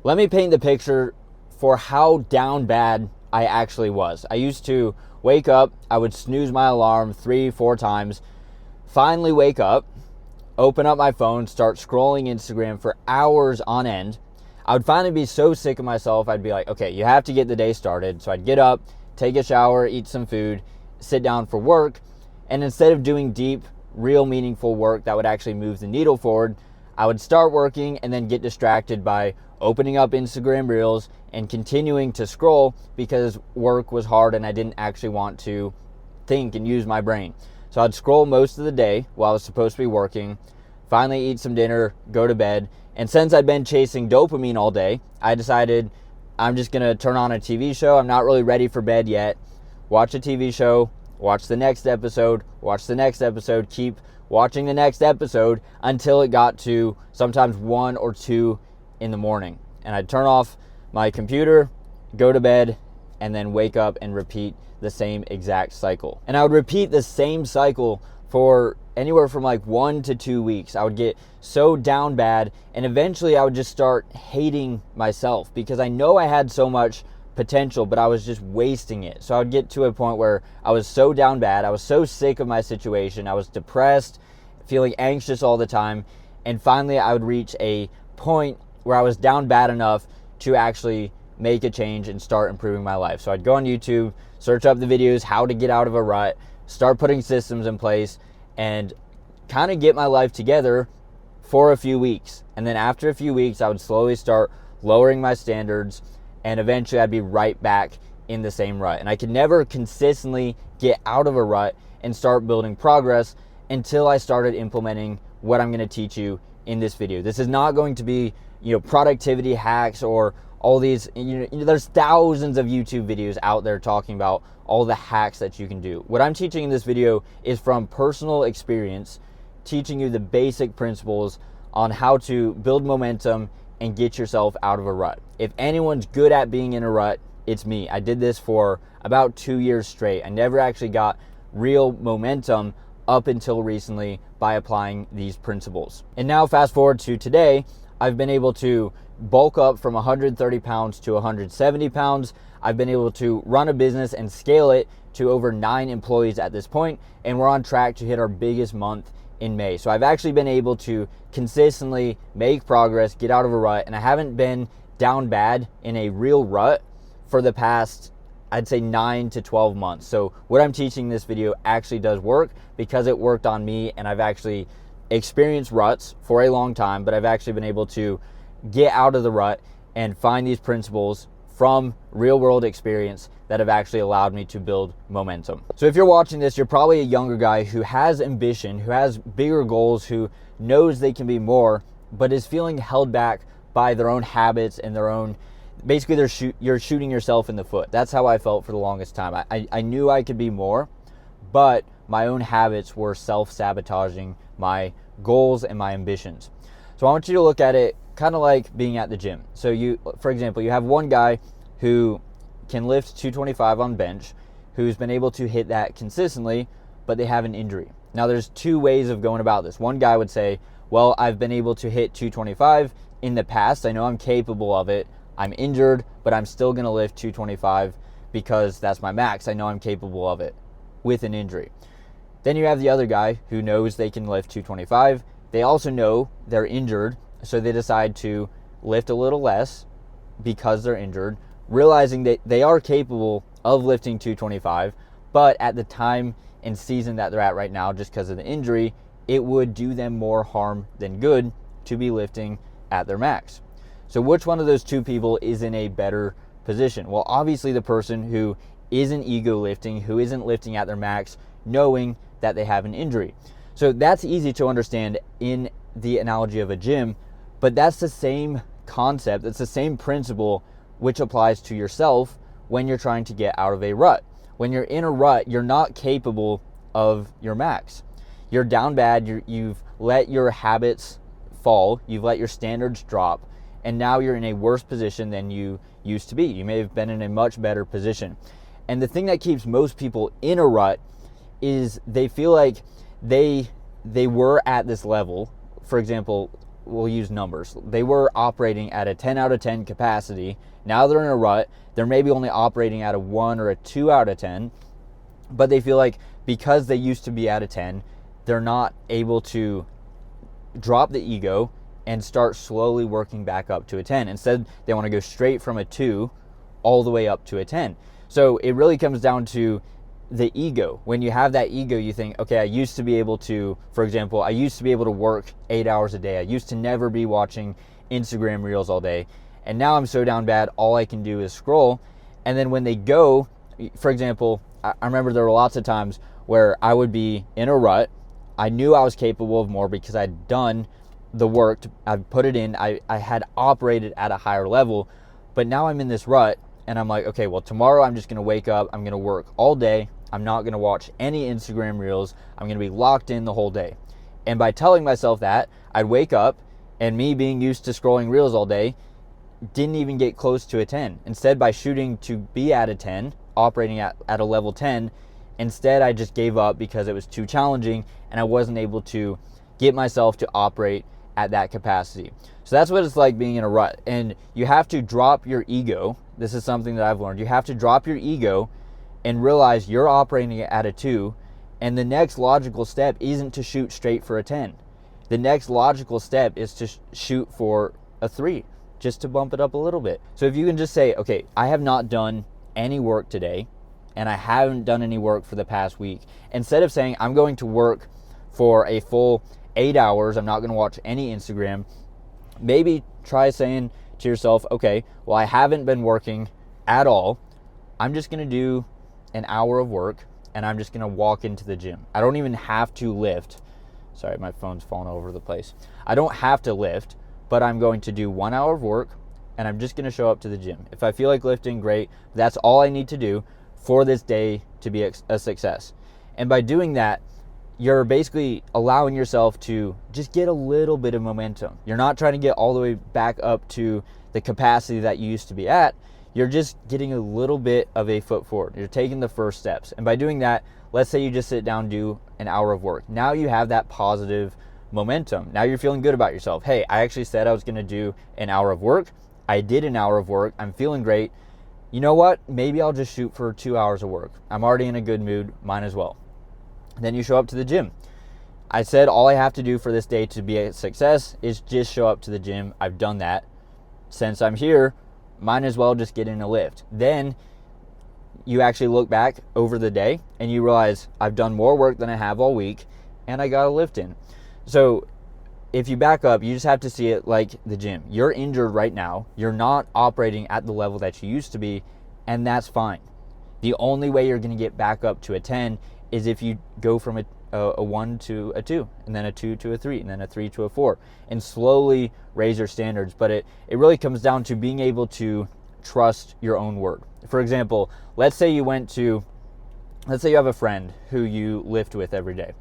Let me paint the picture for how down bad I actually was. I used to wake up, I would snooze my alarm 3, 4 times, finally wake up, open up my phone, start scrolling Instagram for hours on end. I would finally be so sick of myself, I'd be like, okay, you have to get the day started. So I'd get up, take a shower, eat some food, sit down for work, and instead of doing deep, real meaningful work that would actually move the needle forward, I would start working and then get distracted by opening up Instagram Reels and continuing to scroll because work was hard and I didn't actually want to think and use my brain. So I'd scroll most of the day while I was supposed to be working, finally eat some dinner, go to bed. And since I'd been chasing dopamine all day, I decided I'm just going to turn on a TV show. I'm not really ready for bed yet. Watch a TV show, watch the next episode, keep watching the next episode until it got to sometimes 1 or 2 in the morning. And I'd turn off my computer, go to bed, and then wake up and repeat the same exact cycle. And I would repeat the same cycle for anywhere from like 1 to 2 weeks. I would get so down bad, and eventually I would just start hating myself because I know I had so much potential, but I was just wasting it. So I would get to a point where I was so down bad, I was so sick of my situation, I was depressed, feeling anxious all the time, and finally I would reach a point where I was down bad enough to actually make a change and start improving my life. So I'd go on YouTube, search up the videos, how to get out of a rut, start putting systems in place, and kind of get my life together for a few weeks. And then after a few weeks, I would slowly start lowering my standards, and eventually I'd be right back in the same rut. And I could never consistently get out of a rut and start building progress until I started implementing what I'm going to teach you in this video. This is not going to be, productivity hacks or all these, there's thousands of YouTube videos out there talking about all the hacks that you can do. What I'm teaching in this video is from personal experience, teaching you the basic principles on how to build momentum and get yourself out of a rut. If anyone's good at being in a rut, it's me. I did this for about 2 years straight. I never actually got real momentum up until recently by applying these principles. And now fast forward to today, I've been able to bulk up from 130 pounds to 170 pounds. I've been able to run a business and scale it to over 9 employees at this point, and we're on track to hit our biggest month in May. So I've actually been able to consistently make progress, get out of a rut, and I haven't been down bad in a real rut for the past, I'd say 9 to 12 months. So what I'm teaching in this video actually does work because it worked on me, and I've actually experienced ruts for a long time, but I've actually been able to get out of the rut and find these principles from real world experience that have actually allowed me to build momentum. So if you're watching this, you're probably a younger guy who has ambition, who has bigger goals, who knows they can be more, but is feeling held back by their own habits and their own, basically you're shooting yourself in the foot. That's how I felt for the longest time. I knew I could be more, but my own habits were self-sabotaging my goals and my ambitions. So I want you to look at it kind of like being at the gym. So for example, you have one guy who can lift 225 on bench, who's been able to hit that consistently, but they have an injury. Now there's 2 ways of going about this. One guy would say, well, I've been able to hit 225 in the past. I know I'm capable of it. I'm injured, but I'm still going to lift 225 because that's my max. I know I'm capable of it with an injury. Then you have the other guy who knows they can lift 225. They also know they're injured, so they decide to lift a little less because they're injured, realizing that they are capable of lifting 225, but at the time and season that they're at right now, just because of the injury, it would do them more harm than good to be lifting at their max. So which one of those 2 people is in a better position? Well, obviously the person who isn't ego lifting, who isn't lifting at their max, knowing that they have an injury. So that's easy to understand in the analogy of a gym, but that's the same concept, it's the same principle which applies to yourself when you're trying to get out of a rut. When you're in a rut, you're not capable of your max. You're down bad, you've let your habits fall, you've let your standards drop, and now you're in a worse position than you used to be. You may have been in a much better position. And the thing that keeps most people in a rut is they feel like they were at this level. For example, we'll use numbers. They were operating at a 10 out of 10 capacity. Now they're in a rut. They're maybe only operating at a 1 or a 2 out of 10, but they feel like because they used to be at a 10, they're not able to drop the ego and start slowly working back up to a 10. Instead, they want to go straight from a 2 all the way up to a 10. So it really comes down to the ego. When you have that ego, you think, okay, I used to be able to, for example, I used to be able to work 8 hours a day. I used to never be watching Instagram reels all day. And now I'm so down bad, all I can do is scroll. And then when they go, for example, I remember there were lots of times where I would be in a rut. I knew I was capable of more because I'd done the work, I'd put it in, I had operated at a higher level, but now I'm in this rut and I'm like, okay, well, tomorrow I'm just gonna wake up, I'm gonna work all day, I'm not gonna watch any Instagram reels, I'm gonna be locked in the whole day. And by telling myself that, I'd wake up and me being used to scrolling reels all day didn't even get close to a 10. Instead, by shooting to be at a 10, operating at a level 10, instead I just gave up because it was too challenging and I wasn't able to get myself to operate at that capacity. So that's what it's like being in a rut. And you have to drop your ego. This is something that I've learned. You have to drop your ego and realize you're operating at a 2, and the next logical step isn't to shoot straight for a 10. The next logical step is to shoot for a 3, just to bump it up a little bit. So if you can just say, okay, I have not done any work today, and I haven't done any work for the past week, instead of saying I'm going to work for a full 8 hours, I'm not going to watch any Instagram, maybe try saying to yourself, okay, well, I haven't been working at all. I'm just going to do an hour of work and I'm just going to walk into the gym. I don't even have to lift. Sorry, my phone's falling all over the place. I don't have to lift, but I'm going to do 1 hour of work and I'm just going to show up to the gym. If I feel like lifting, great. That's all I need to do for this day to be a success. And by doing that, you're basically allowing yourself to just get a little bit of momentum. You're not trying to get all the way back up to the capacity that you used to be at. You're just getting a little bit of a foot forward. You're taking the first steps. And by doing that, let's say you just sit down, do an hour of work. Now you have that positive momentum. Now you're feeling good about yourself. Hey, I actually said I was going to do an hour of work. I did an hour of work. I'm feeling great. You know what? Maybe I'll just shoot for 2 hours of work. I'm already in a good mood. Might as well. Then you show up to the gym. I said all I have to do for this day to be a success is just show up to the gym. I've done that. Since I'm here, might as well just get in a lift. Then you actually look back over the day and you realize I've done more work than I have all week and I got a lift in. So if you back up, you just have to see it like the gym. You're injured right now. You're not operating at the level that you used to be, and that's fine. The only way you're going to get back up to a 10 is if you go from a 1 to a 2, and then a 2 to a 3, and then a 3 to a 4, and slowly raise your standards. But it really comes down to being able to trust your own word. For example, let's say you have a friend who you lift with every day.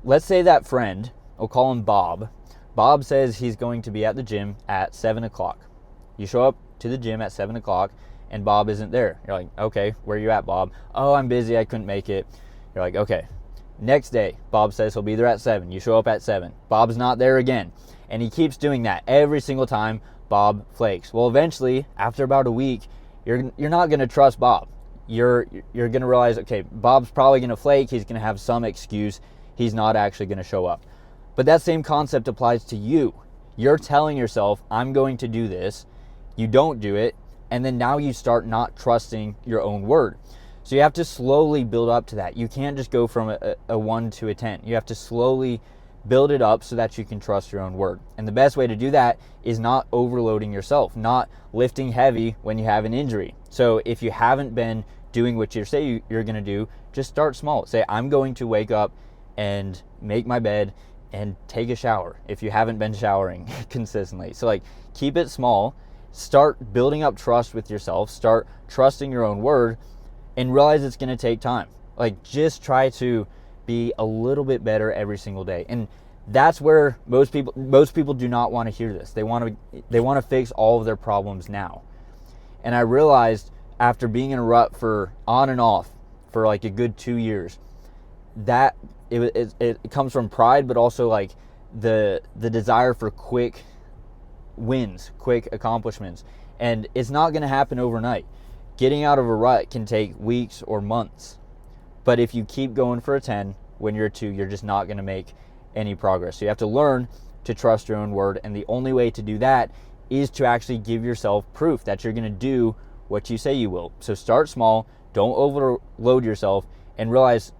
Let's say that friend, we'll call him Bob. Bob says he's going to be at the gym at 7 o'clock. You show up to the gym at 7 o'clock, and Bob isn't there. You're like, okay, where are you at, Bob? Oh, I'm busy, I couldn't make it. You're like, okay. Next day, Bob says he'll be there at 7. You show up at 7. Bob's not there again. And he keeps doing that every single time Bob flakes. Well, eventually, after about a week, you're not going to trust Bob. You're going to realize, okay, Bob's probably going to flake. He's going to have some excuse. He's not actually going to show up. But that same concept applies to you. You're telling yourself, I'm going to do this. You don't do it. And then now you start not trusting your own word. So you have to slowly build up to that. You can't just go from a 1 to a 10. You have to slowly build it up so that you can trust your own word. And the best way to do that is not overloading yourself, not lifting heavy when you have an injury. So if you haven't been doing what you say you're going to do, just start small. Say, I'm going to wake up and make my bed and take a shower if you haven't been showering consistently. So like, keep it small. Start building up trust with yourself. Start trusting your own word and realize it's going to take time. Like, just try to be a little bit better every single day. And that's where most people do not want to hear this. They want to fix all of their problems now. And I realized after being in a rut for on and off for like a good 2 years, that it comes from pride, but also like the desire for quick wins, quick accomplishments. And it's not going to happen overnight. Getting out of a rut can take weeks or months. But if you keep going for a 10 when you're a 2, you're just not going to make any progress. So you have to learn to trust your own word. And the only way to do that is to actually give yourself proof that you're going to do what you say you will. So start small, don't overload yourself, and realize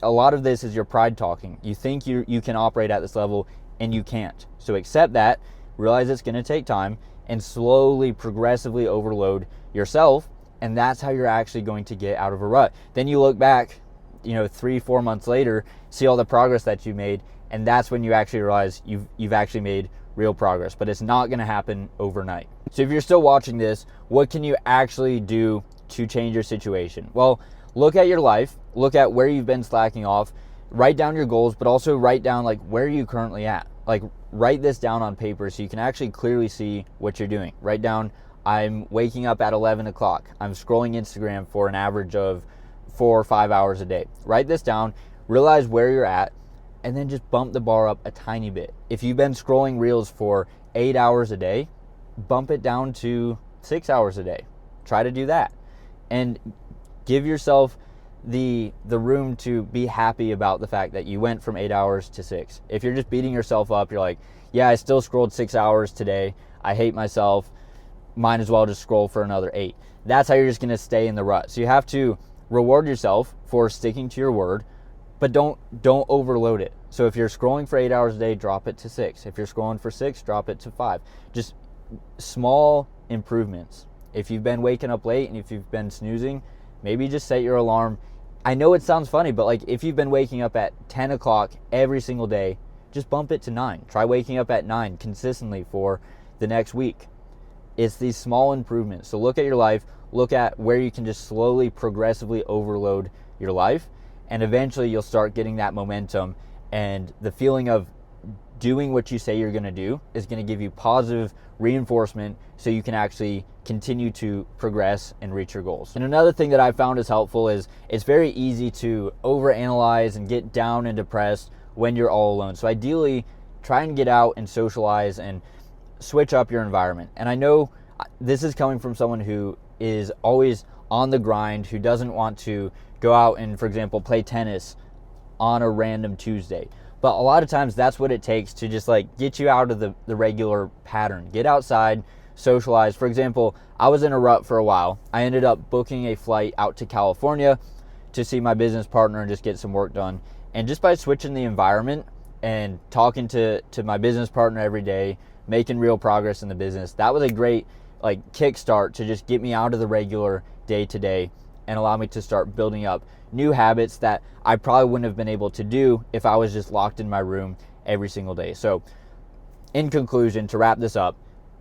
a lot of this is your pride talking. You think you can operate at this level, and you can't. So accept that, realize it's going to take time, and slowly, progressively overload yourself, and that's how you're actually going to get out of a rut. Then you look back, 3-4 months later, see all the progress that you made, and that's when you actually realize you've actually made real progress. But it's not going to happen overnight. So if you're still watching this, what can you actually do to change your situation? Well, look at your life, look at where you've been slacking off, write down your goals, but also write down where are you currently at. Write this down on paper so you can actually clearly see what you're doing. Write down, I'm waking up at 11 o'clock. I'm scrolling Instagram for an average of 4 or 5 hours a day. Write this down, realize where you're at, and then just bump the bar up a tiny bit. If you've been scrolling reels for 8 hours a day, bump it down to 6 hours a day. Try to do that. And give yourself the room to be happy about the fact that you went from 8 hours to 6. If you're just beating yourself up, you're like, yeah, I still scrolled 6 hours today. I hate myself. Might as well just scroll for another 8. That's how you're just going to stay in the rut. So you have to reward yourself for sticking to your word, but don't overload it. So if you're scrolling for 8 hours a day, drop it to 6. If you're scrolling for 6, drop it to 5. Just small improvements. If you've been waking up late and if you've been snoozing, maybe just set your alarm. I know it sounds funny, but if you've been waking up at 10 o'clock every single day, just bump it to 9. Try waking up at 9 consistently for the next week. It's these small improvements. So look at your life, look at where you can just slowly, progressively overload your life, and eventually you'll start getting that momentum, and the feeling of doing what you say you're going to do is going to give you positive reinforcement so you can actually continue to progress and reach your goals. And another thing that I found is helpful is it's very easy to overanalyze and get down and depressed when you're all alone. So ideally, try and get out and socialize and switch up your environment. And I know this is coming from someone who is always on the grind, who doesn't want to go out and, for example, play tennis on a random Tuesday. But a lot of times that's what it takes to just get you out of the regular pattern. Get outside, socialize. For example, I was in a rut for a while. I ended up booking a flight out to California to see my business partner and just get some work done. And just by switching the environment and talking to my business partner every day, making real progress in the business, that was a great kickstart to just get me out of the regular day-to-day and allow me to start building up new habits that I probably wouldn't have been able to do if I was just locked in my room every single day. So in conclusion, to wrap this up,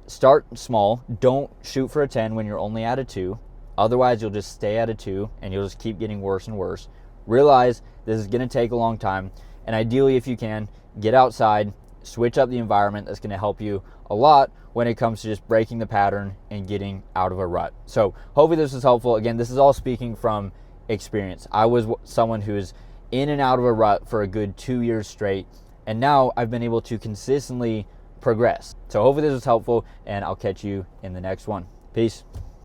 start small. Don't shoot for a 10 when you're only at a 2. Otherwise, you'll just stay at a 2 and you'll just keep getting worse and worse. Realize this is going to take a long time. And ideally, if you can, get outside, switch up the environment. That's going to help you a lot when it comes to just breaking the pattern and getting out of a rut. So hopefully this is helpful. Again, this is all speaking from experience. I was someone who is in and out of a rut for a good 2 years straight, and now I've been able to consistently progress. So hopefully this was helpful, and I'll catch you in the next one. Peace.